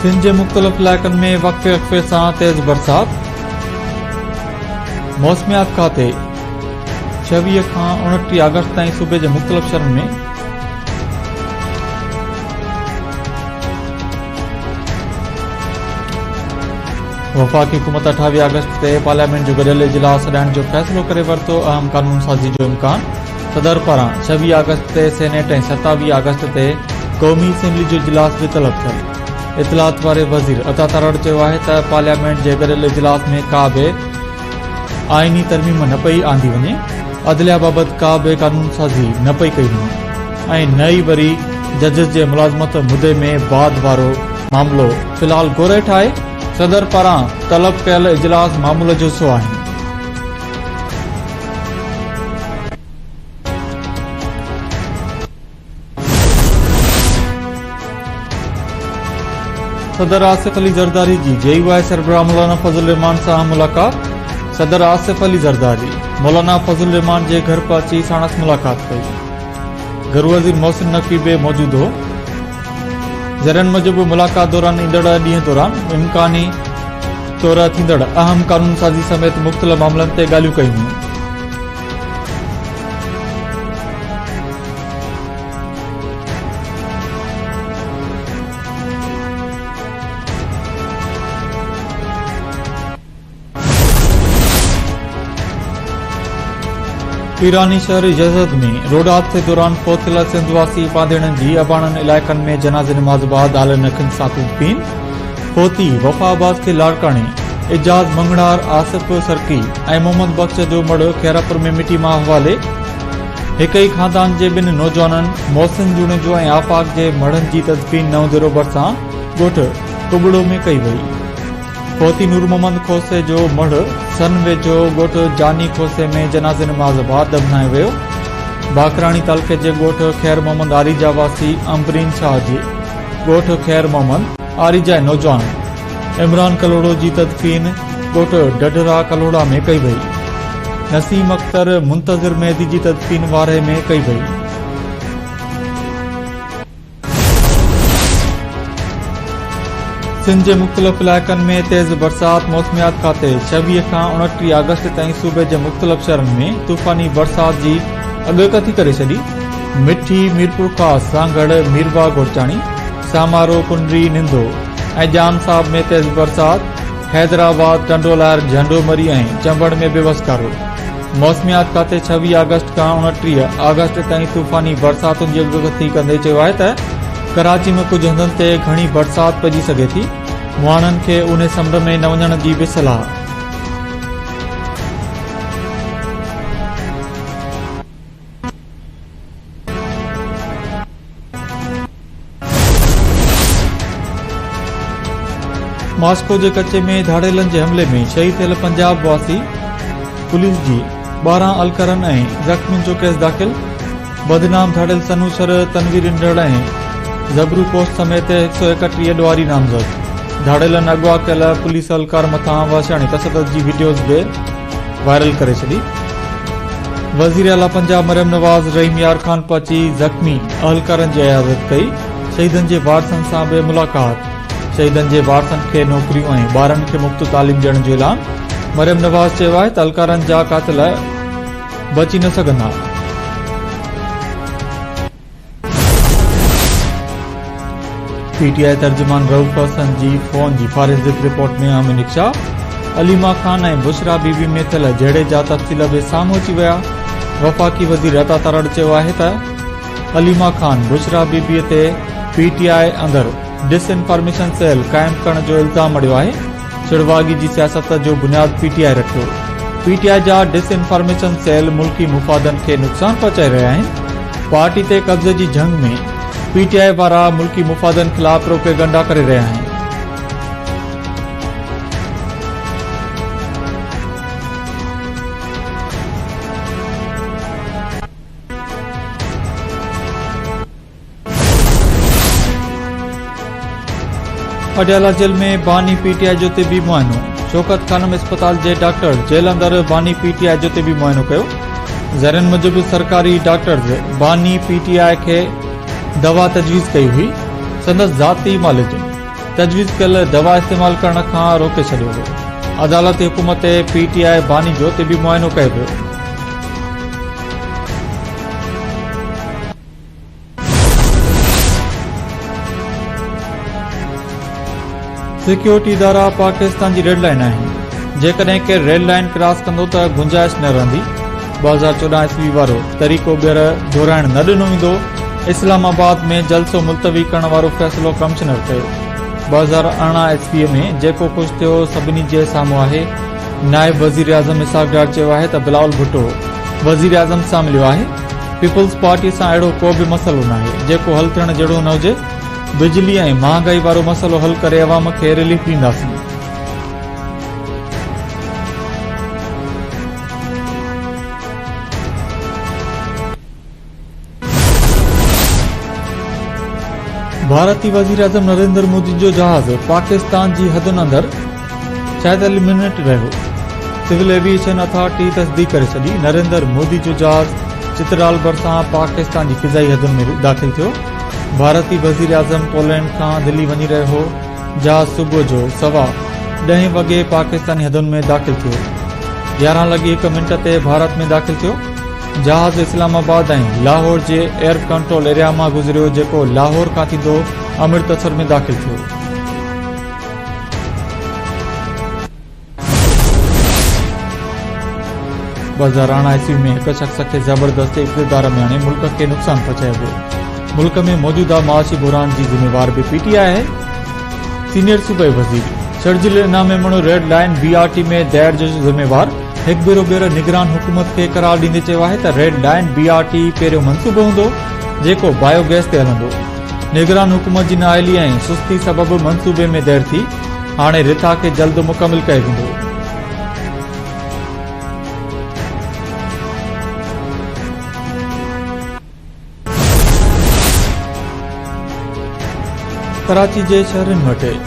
सिंध के मुख्तलिफ इलाक़नि में वक़्फ़े वक़्फ़े से तेज़ बरसात। मौसमियात खाते 26 खां 29 अगस्त ताईं सूबे के मुख्तलिफ शहरनि में वफ़ाक़ी हुकूमत 28 अगस्त ते पार्लियामेंट जो गडियल इजलास सॾाइण जो फ़ैसिलो करे वरितो। अहम कानून साज़ी जो इम्कान। सदर पारां 26 अगस्त ते सेनेट ऐं 27 अगस्त ते क़ौमी असेंबली जो इजलास भी तलब थियल। इतलात वारे वज़ीर अता तराड़ चयो आहे त पार्लियामेंट जे गडियल इजलास में का बि आईनी तरमीम न पई आंदी वञे, अदलिया बाबति का बि कानून साज़ी न पई कई वञे ऐं न ई वरी जजिस जे मुलाज़मत मुदे में बाद वारो मामलो फ़िलहाल गोरेठ आहे। सदर पारां तलब कयल इजलास मामूल जो हिस्सो आहिनि। सदर आसिफ अली ज़रदारी जी JUI सरबराह मौलाना फजल रहमान सां मुलाकात। सदर आसिफ अली ज़रदारी मौलाना फजल रहमान जे घर पर अची साणस मुलाकात कई। घर वज़ीर मोहसिन नक़वी बि मौजूद हो। ज़रन मूजिब मुलाकात दौरान ईंदड़ ॾींहं दौरान इम्कानी तौर थींदड़ अहम कानून साज़ी समेत मुख़्तलिफ़ मामलनि ते ॻाल्हियूं कयूं। ईरानी शहर यज़द में रोड हादसे दौरान फौत थियल सिंधवासी पांधेड़नि जी अबाणनि इलाइक़नि में जनाज़े नमाज़ बाद आल नखनि सां तूफ़ीन। फौती वफ़ा अब्बास खे लाड़काणे एजाज़ मंगड़ार आसिफ सरकी ऐं मोहम्मद बख्श जो मड़ खैरापुर में मिटी मां हवाले। हिक ई खानदान जे ॿिनि नौजवाननि मोहसिन जूनेजो ऐं आफ़ाक़ जे मड़नि जी तदफ़ीन नव ज़ीरो भरिसां ॻोठ कुबड़ो में कई वई। फौती नूर मोहम्मद खोसे जो मड़ सन वेझो ॻोठ जानी खोसे में जनाज़े नमाज़ बाद दफ़नायो वियो। बाकराणी तालुक़े जे ॻोठ ख़ैर मोहम्मद आरिजा वासी अम्बरीन शाह जे ॻोठ ख़ैर मोहम्मद आरिजा नौजवान इमरान कलोड़ो जी तदफ़ीन ॻोठ डडरा कलोड़ा में कई वई। नसीम अख्तर मुंतज़िर मेहदी जी तदफ़ीन वारे में कई वई। सिंध के मुख्तलिफ इलाक़नि में तेज़ बरसात। मौसमियात खाते 26 खां 29 अगस्त ताईं सूबे के मुख्तलिफ शहरनि में तूफ़ानी बरसात की अॻकथी करे छॾी। मिठी मीरपुर खास सांगड़ मीरबाग गोरचाणी सामारो कुंडरी निंदो ऐं जाम साहब में तेज़ बरसात। हैदराबाद टंडोलार झंडोमरी ऐं चंबड़ में भी वसकारो। मौसमियात खाते 26 अगस्त खां 29 अगस्त ताईं तूफ़ानी बरसातुनि जी अॻकथी कंदे चयो आहे त कराची में कुछ हंधनि ते घणी बरसात पइजी सघे थी। मुहाणनि खे उन समुंड में न वञण जी भी सलाह। मॉस्को के कच्चे में धाड़ेलनि के हमले में शहीद थियल पंजाब वासी पुलिस की 12 अलकरन ऐं ज़ख़्मियुनि जो केस दाख़िल। बदनाम धाड़ेल सनूसर तनवीर इंदड़ ऐं ज़बरू पोस्ट समेत 131 ॾुआरी नामज़द धाड़ेलनि अगवा कयल पुलिस एहलकार मथां वाशियाणी तशदुद जी वीडियोज़ भी वायरल करे छॾी। वज़ीर आला पंजाब मरियम नवाज़ रहीम यार खान पहुची ज़ख़्मी एहलकारनि जी इयादत कई। शहीदनि के वारसनि सां भी मुलाकात। शहीदनि के वारसनि खे नौकरियूं ऐं ॿारनि खे मुफ़्त तालीम ॾियण जो ऐलान। मरियम नवाज़ चयो आहे त एहलकारनि जा क़ातिल बची न सघंदा। PTI तर्जुमान रऊफ़ हसन जी फोन की फारेजिक रिपोर्ट में अमीन इक्शा अलीमा खान ऐं बुशरा बीबी में थियल जहिड़े जा तफ़सील भी साम्हूं अची विया। वफ़ाक़ी वज़ीर अता तराड़ चयो आहे त अलीमा खान बुशरा बीबी ते PTI अंदर डिसइंफॉर्मेशन सेल कायम करण जो इल्ज़ाम मड़ियो आहे। छिड़वागी की सियासत जो बुनियाद PTI रखियो। PTI जा डिसइंफॉर्मेशन सेल मुल्की मुफ़ादन के नुक़सान पहुंचाए रहा है। पार्टी ते कब्ज़े की जंग में PTI वारा मुल्की मुफ़ादन खिलाफ प्रोपेगंडा करे रहा है। अडियाला जेल में बानी PTI जो तिबी मुआयनो। शौकत खानम अस्पताल के डॉक्टर जेल अंदर बानी PTI जो तिबी मुआयनो कयो। ज़रन मूजिब सरकारी डॉक्टर्स बानी PTI के दवा तजवीज़ कई हुई। संदस ज़ाती मालिक तजवीज़ कयल दवा इस्तेमाल करण खां रोके छॾियो हो। अदालती हुकुम ते PTI बानी जो तिबी मुआइनो कयो वियो। सिक्योरिटी इदारा पाकिस्तान जी रेड लाइन आहिनि। जेकॾहिं के रेड लाइन क्रॉस कंदो त गुंजाइश न रहंदी। 2014 ईस्वी वारो तरीक़ो ॿीहर दोहराइण न ॾिनो वेंदो। इस्लामाबाद में जलसो मुलतवी करण वारो फ़ैसिलो कमिश्नर कयो। 2018 ईस्वी में जेको कुझु थियो सभिनी जे साम्हूं आहे। नायब वज़ीर आज़म इसहाक़ डार चयो आहे त बिलावल भुट्टो वज़ीर आज़म सां मिलियो आहे। पीपल्स पार्टी सां अहिड़ो को बि मसइलो न आहे जेको हल थियण जहिड़ो न हुजे। बिजली ऐं महांगाई वारो मसइलो हल करे अवाम खे रिलीफ ॾींदासीं। भारतीय वज़ीर आज़म नरेंद्र मोदी जो जहाज़ पाकिस्तान जी हदुनि अंदर 46 मिनट रहियो। सिविल एविएशन अथॉरिटी तस्दीक करे छॾी। नरेंद्र मोदी जो जहाज़ चित्राल भरिसां पाकिस्तान जी फ़िज़ाई हदुनि में दाख़िल थियो। भारतीय वज़ीर आज़म पोलैंड खां दिल्ली वञी रहियो हो। जहाज़ सुबुह जो 10:15 वॻे पाकिस्तानी हदुनि में दाख़िल थियो। 11:01 ते भारत में दाख़िल थियो। जहाज़ इस्लामाबाद ऐं लाहौर जे एयर कंट्रोल एरिया मां गुज़रियो जेको लाहौर खां थींदो अमृतसर में दाख़िल थियो। ईस्वी में हिक शख्स खे ज़बरदस्ती इक़्तिदार में आणे मुल्क खे नुक़सान पहुचायो वियो। मुल्क में मौजूदा माशी बुरान जी ज़िम्मेवार भी PTI आहे। सीनियर सूबाई वज़ीर शर्जिल इनामी माण्हू रेड लाइन BRT में देर जो ज़िम्मेवार हिकु भेरो ॿीहर निगरान हुकूमत खे करार ॾींदे चयो आहे त रेड लाइन BRT पहिरियों मंसूबो हूंदो जेको बायोगैस ते हलंदो। निगरान हुकूमत जी नाअहली ऐं सुस्ती सबबि मंसूबे में देर थी। हाणे रिथा खे जल्द मुकमिल कयो वेंदो। कराची जे शहरनि वटि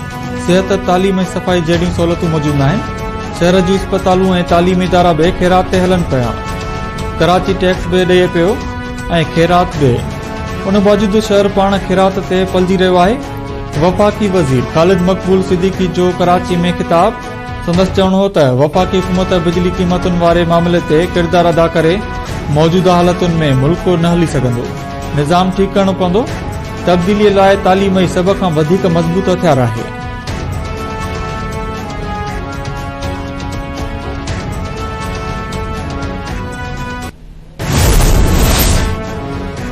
सिहत तालीम ऐं सफ़ाई जहिड़ियूं सहूलियतूं मौजूदु न आहिनि। शहर जूं इस्पतालूं ऐं तालीमी इदारा बि ख़ैरात ते हलनि पिया। कराची टैक्स बि ॾिए पियो ऐं ख़ैरात बि। उन बावजूदि शहर पाण ख़ैरात ते पलिजी रहियो आहे। वफ़ाक़ी वज़ीर ख़ालिद मक़बूल सिद्दीकी जो कराची में ख़िताब। संदसि चवणो हो त वफ़ाक़ी हुकूमत बिजली क़ीमतुनि वारे मामले ते किरदार अदा करे मौजूदा हालतुनि में मुल्क न हली सघंदो। निज़ाम ठीकु करणो पवंदो। तब्दीलीअ लाइ तालीम ई सभ खां वधीक मज़बूत हथियार आहे।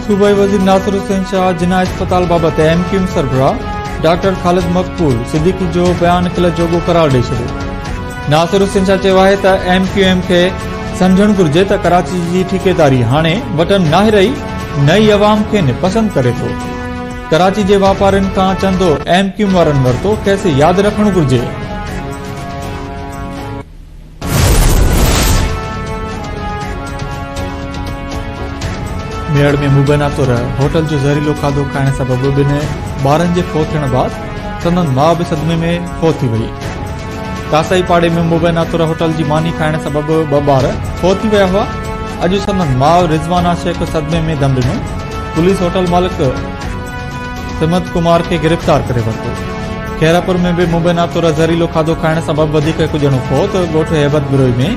सूबाई वज़ीर नासिर हुसैन शाह जिना अस्पताल बाबति MQM सरबराह डॉक्टर ख़ालिद मक़बूल सिद्दीकी जो बयान क़िलत जोॻो करार ॾेई छॾियो। नासिर हुसैन शाह चयो आहे त MQM खे सम्झणु घुर्जे त कराची जी ठेकेदारी हाणे बटन नाहे रही नई अवाम खे पसंदि करे थो। कराची जे वापारियुनि खां चंदो MQM वारनि वरितो खेसि यादि रखणु घुर्जे। मेड़ में मुबैना तौर होटल जो ज़हरीलो खाधो खाइण सबबि ॿिनि ॿारनि जे फौत थियण बाद संदन माउ बि सदमे में फौत थी वई। कासाई पाड़े में मुबैना तौर होटल जी मानी खाइण सबबि 2 ॿार फौत थी विया हुआ। अॼु संदन माउ रिज़वाना शेख सदमे में दम ॾिनो। पुलिस होटल मालिक सिमत कुमार खे गिरफ़्तार करे वरितो। खैरापुर में भी मुबैना तौर ज़हरीलो खाधो खाइण सबबि वधीक हिकु ॼणो फौत। ॻोठ हेबत बिरोई में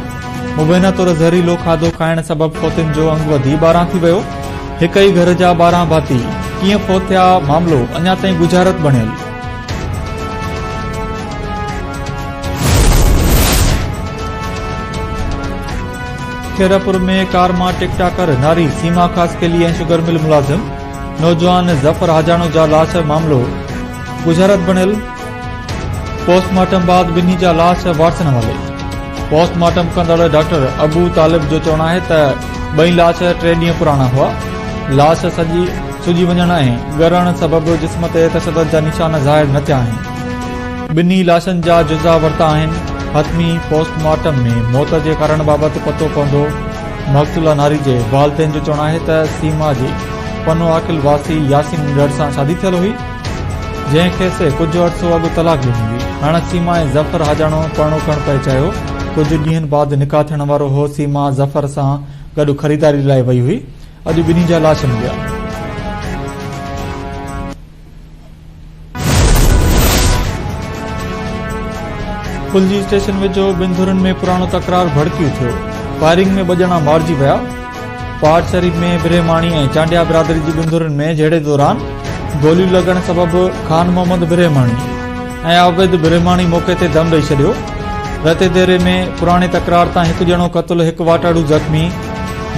मुबैना तौर ज़हरीलो खाधो खाइण सबबि फौतियुनि जो अंग वधी 12 थी वियो। हिक ई घर जा 12 भाती कीअं फौत थिया मामलो अञा ताईं गुजारत बणियल। खैरापुर में कार मां टिकटाकर नारी सीमा खास के लिए शुगर मिल मुलाजिम नौजवान जफर हाजानो जा लाश मामलो गुजारत बणियल। पोस्टमार्टम बाद ॿिन्ही जा लाश वारसन हले। पोस्टमार्टम कंदड़ डॉक्टर अबू तालिब जो चवणु आहे त 2 लाश 3 ॾींहं पुराणा हुआ। लाश सुजी वञण ऐं ॻरण सबबि जिस्म ते तशदद जा निशान ज़ाहिर न थिया आहिनि। ॿिन्ही लाशनि जा जुज़ा वरिता आहिनि। हतमी पोस्टमार्टम में मौत जे कारण बाबति पतो पवंदो। मक़तूला नारी जे वालिदैन जो चवणु आहे त सीमा जी पनो आकिल वासी यासीन डर सां शादी थियल हुई जंहिंखे कुझु अर्सो अॻु तलाक ॾिनी हुई। हाणे सीमा ऐं ज़फर हाजानो परणो करणु पिए चयो। कुझु ॾींहनि बाद निकाह थियण वारो हो। सीमा ज़फर सां गॾु ख़रीदारी लाइ वई हुई। अॼु ॿिन्ही जा लाश मिलिया। फुलजी स्टेशन वेझो ॿिनि धुरनि में पुराणो तकरार भड़कियो थियो। फायरिंग में 2 ॼणा मारिजी विया। पाट शरीफ में बिरहमाणी ऐं चांडिया बिरादरी जी ॿिनि धुरनि में झेड़े दौरान गोलियूं लॻण सबबि खान मोहम्मद बिरहमाणी ऐं आबिद बिरहमाणी मौके ते दम ॾेई छॾियो। रते देरे में पुराणे तकरार तां 1 ॼणो क़तल, 1 वाटाड़ू ज़ख़्मी।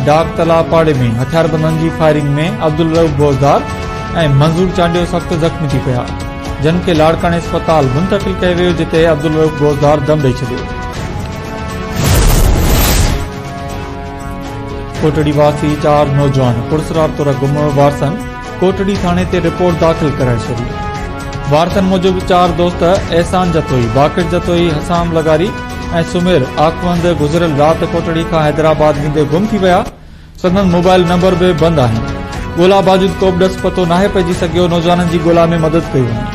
डाक तालाब पाड़े में हथियारबंदनि जी फायरिंग में अब्दुल रऊफ़ बोज़दार ऐं मंज़ूर चांडियो सख़्त ज़ख़्मी थी पिया, जिन खे लाड़काणे अस्पताल मुंतक़िल कयो वियो, जिते अब्दुल रऊफ़ बोज़दार दम ॾेई छॾियो। कोटड़ी वासी 4 नौजवान पुरसरार तौर गुम वारसन कोटड़ी थाणे ते रिपोर्ट दाख़िल कराए छॾी। वारसन मूजिब 4 दोस्त एहसान जतोई, बाकिर जतोई, हसाम लगारी ऐं सुमेर आखवंद गुज़िरियल राति कोटड़ी खां हैदराबाद वेंदे गुम थी विया। संदन मोबाइल नंबर बि बंदि आहिनि। ॻोल्हा बावजूद को बि ॾस पतो नाहे पइजी सघियो। नौजवाननि जी ॻोल्हा में मदद कई वञे।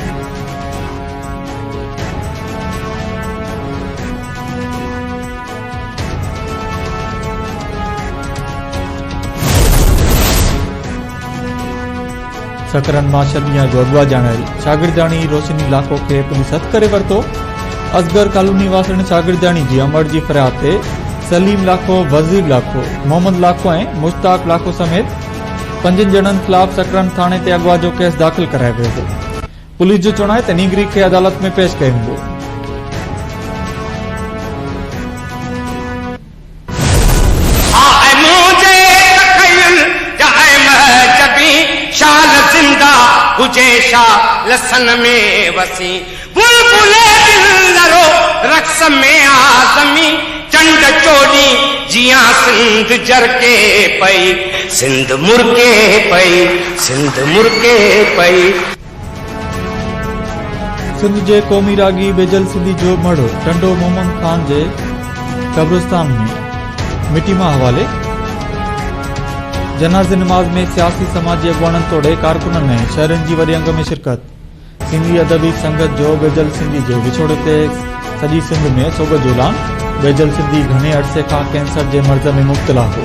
सकरन मां 6 ॾींहं जो अगवा ॼाणायल शागिर्दाणी रोशनी इलाको खे पुलिस हथ करे वरितो। असगर कॉलोनी वासण शागिर्दाणी जी अमर जी फरियाद ते सलीम लाखो, वज़ीर लाखो, मोहम्मद लाखो ऐं मुश्ताक लाखो समेत 5 ॼणनि खिलाफ़ सकरन थाणे ते अगवा जो केस दाख़िल करायो वियो हो। पुलिस जो चवणु आहे त नीगरी खे अदालत में पेश कयो वेंदो। लसन में वसी बुलबुले दिल लरो रक्स में आजमी चंड चोड़ी जिया सिंध जरके पई, सिंध मुरके पई, सिंध मुरके पई। सिंध जे क़ौमी रागी बेजल सिंधी जो मड़ो टंडो मोहम्मद खान जे कब्रिस्तान में मिटी मां हवाले। जनाज़े नमाज में सियासी समाजी अगवाननि तोड़े कारकुननि ऐं शहरनि जी वॾी अंग में शिरकत। सिंधी अदबी संगत जो बेजल सिंधी जे विछोड़े ते सॼी सिंध में सोग जो ऐलान। बेजल सिंधी घणे अरसे खां कैंसर जे मर्ज़ में मुब्तला हो।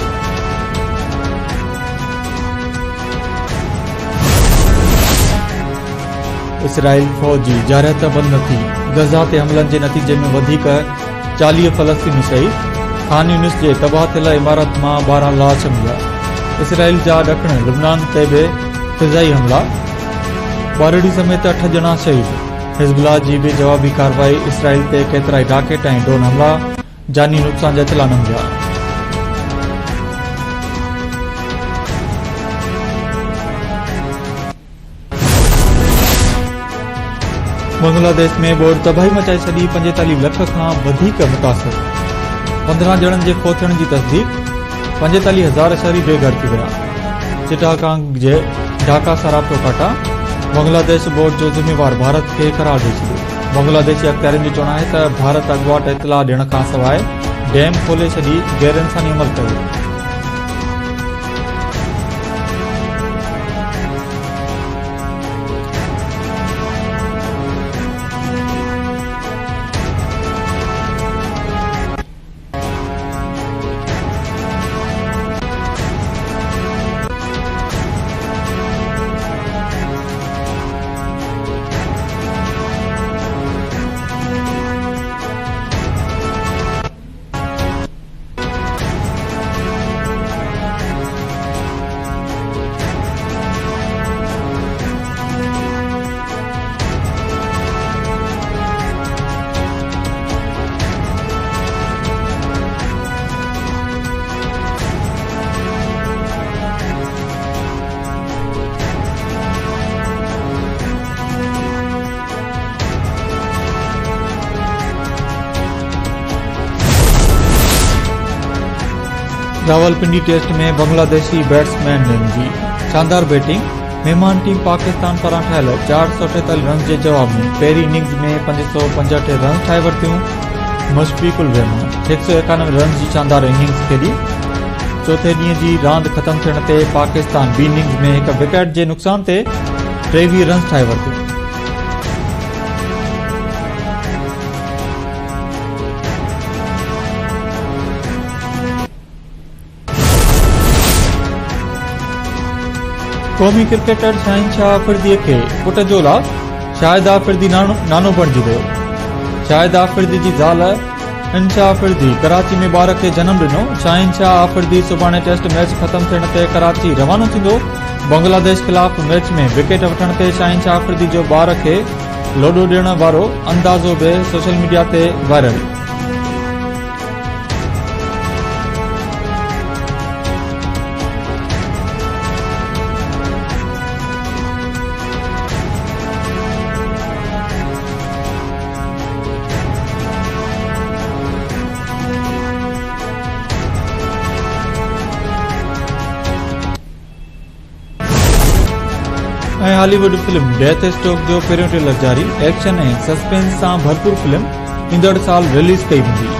इसराइल फौज जी जारहत बंद न थी। गज़ा ते हमलनि जे नतीजे में वधीक 40 फ़लस्तीनी शहीद। खान यूनिस जे तबाह थियल इमारत मां 12 लाश मिलिया। इसराइल जा ॾखण लिबनान ते बि फ़िज़ाई हमला। बारड़ी समेत 8 ॼणा शहीद। हिज़बुल्लाह जी बि जवाबी कार्रवाई। इसराइल ते केतिराई राकेट ऐं ड्रोन हमला। जानी नुक़सान जा इतला न मिलिया। बांग्लादेश में बोड़ तबाही मचाए छॾी। 45 लख खां वधीक मुतासिर। 15 ॼणनि जे फौत थियण जी तस्दीक। 45,000 शहरी बेघर थी विया। चिटागांग जे ढाका सां राब्तो काटा। बांग्लादेश बोर्ड जो ज़िम्मेवार भारत खे करार ॾेई छॾियो। बांग्लादेशी अख़्तियारनि जो चवणु आहे त भारत अॻुवाट इतला ॾियण खां सवाइ डैम खोले छॾी गैर इंसानी अमल कयो। रावलपिंडी टेस्ट में बांग्लादेशी बैट्समैन जी शानदार बैटिंग। मेहमान टीम पाकिस्तान पारां ठाहियल 448 रन जे जवाब में पहिरीं इनिंग्स में 565 रन ठाहे वरितियूं। मुशफिकुल रहमान 191 रन जी शानदार इनिंग्स खेॾी। चौथे ॾींहं जी रांदि ख़तमु थियण ते पाकिस्तान ॿी इनिंग्स में 1 विकेट जे नुक़सान ते 23 रन ठाहे वरितियूं। क़ौमी क्रिकेटर शाहिन शाह अफरीदीअ खे पुट जो औलाद शाहिद अफरीदी नानो बणिजी वियो। शाहिद आफिदी जी ज़ाल इंशा आफिदी कराची में ॿार खे जनम ॾिनो। शाहिनशाह आफिदी सुभाणे टेस्ट मैच ख़त्म थियण ते कराची रवानो थींदो। बांग्लादेश खिलाफ़ मैच में विकेट वठण ते शाहिनशाह आफिदी जो ॿार खे लोडो ॾियण वारो अंदाज़ो बि सोशल मीडिया ते viral. Hollywood film death stroke जो पहिरियों ट्रेलर जारी। एक्शन ऐं सस्पेंस सां भरपूर फिल्म ईंदड़ साल रिलीज़ कई वेंदी।